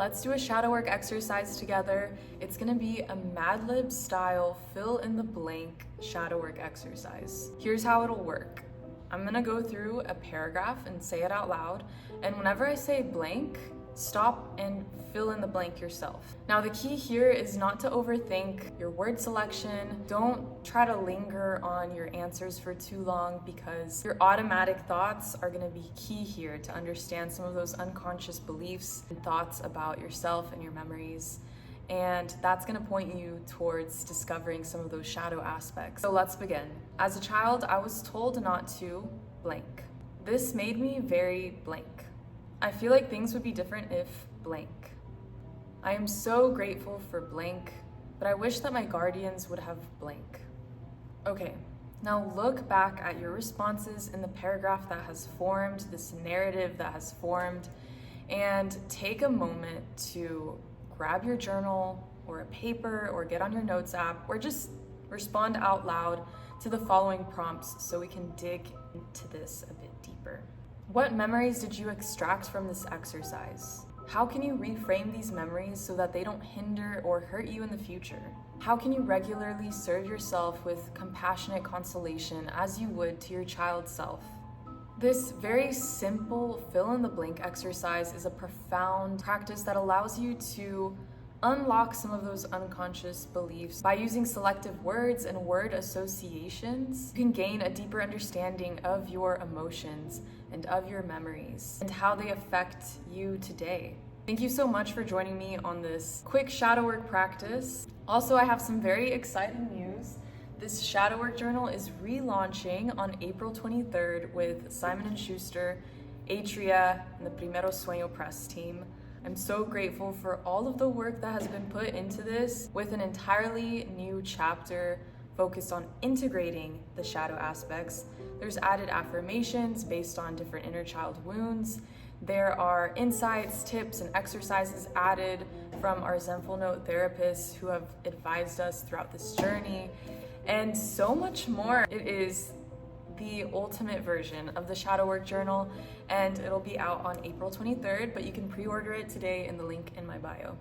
Let's do a shadow work exercise together. It's gonna be a Mad Lib style fill in the blank shadow work exercise. Here's how it'll work. I'm gonna go through a paragraph and say it out loud, and whenever I say blank, stop and fill in the blank yourself. Now the key here is not to overthink your word selection. Don't try to linger on your answers for too long, because your automatic thoughts are going to be key here to understand some of those unconscious beliefs and thoughts about yourself and your memories. And that's going to point you towards discovering some of those shadow aspects. So let's begin. As a child, I was told not to blank. This made me very blank. I feel like things would be different if blank. I am so grateful for blank, but I wish that my guardians would have blank. Okay, now look back at your responses in the paragraph that has formed, this narrative that has formed, and take a moment to grab your journal or a paper or get on your notes app or just respond out loud to the following prompts so we can dig into this a bit deeper. What memories did you extract from this exercise? How can you reframe these memories so that they don't hinder or hurt you in the future? How can you regularly serve yourself with compassionate consolation as you would to your child self? This very simple fill in the blank exercise is a profound practice that allows you to unlock some of those unconscious beliefs. By using selective words and word associations, you can gain a deeper understanding of your emotions and of your memories and how they affect you today. Thank you so much for joining me on this quick shadow work practice. Also, I have some very exciting news. This shadow work journal is relaunching on April 23rd with Simon & Schuster, Atria, and the Primero Sueño press team. I'm so grateful for all of the work that has been put into this, with an entirely new chapter focused on integrating the shadow aspects. There's added affirmations based on different inner child wounds. There are insights, tips, and exercises added from our Zenfulnote therapists who have advised us throughout this journey, and so much more. It is the ultimate version of the shadow work journal, and it'll be out on April 23rd, but you can pre-order it today in the link in my bio.